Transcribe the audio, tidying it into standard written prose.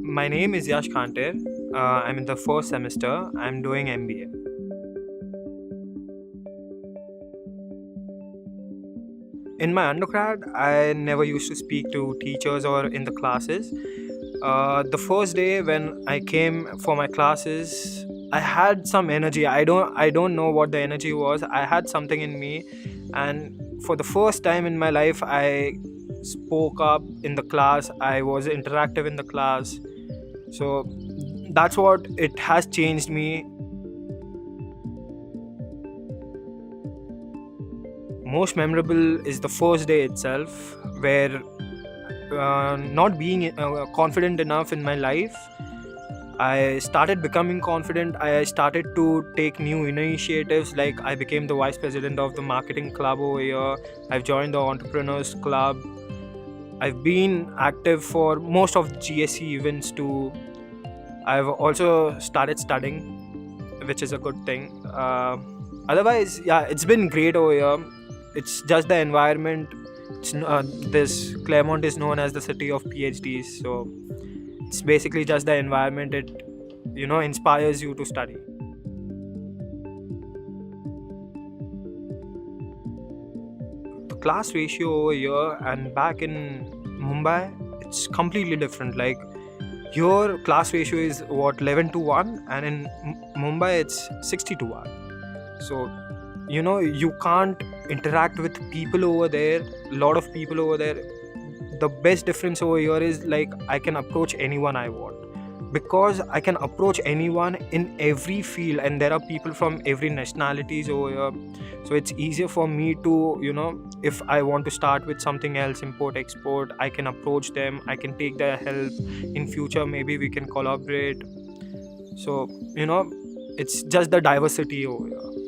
My name is Yash Khanter. I'm in the first semester. I'm doing MBA. In my undergrad, I never used to speak to teachers or in the classes. The first day when I came for my classes, I had some energy. I don't know what the energy was. I had something in me, and for the first time in my life, I spoke up in the class. I was interactive in the class. So that's what it has changed me. Most memorable is the first day itself, where not being confident enough in my life, I started becoming confident. I started to take new initiatives, like I became the vice president of the marketing club over here. I've joined the entrepreneurs club. I've been active for most of the GSE events too. I've also started studying, which is a good thing. Otherwise, yeah, it's been great over here. It's just the environment. This Claremont is known as the city of PhDs, so it's basically just the environment. It inspires you to study. The class ratio over here and back in Mumbai, it's completely different. Like, your class ratio is what, 11 to 1, and in Mumbai it's 60 to 1. So you can't interact with people over there, a lot of people over there. The best difference over here is, like, I can approach anyone I want, because I can approach anyone in every field, and there are people from every nationalities over here. So it's easier for me to, if I want to start with something else, import export, I can approach them, I can take their help. In future, maybe we can collaborate. So it's just the diversity over here.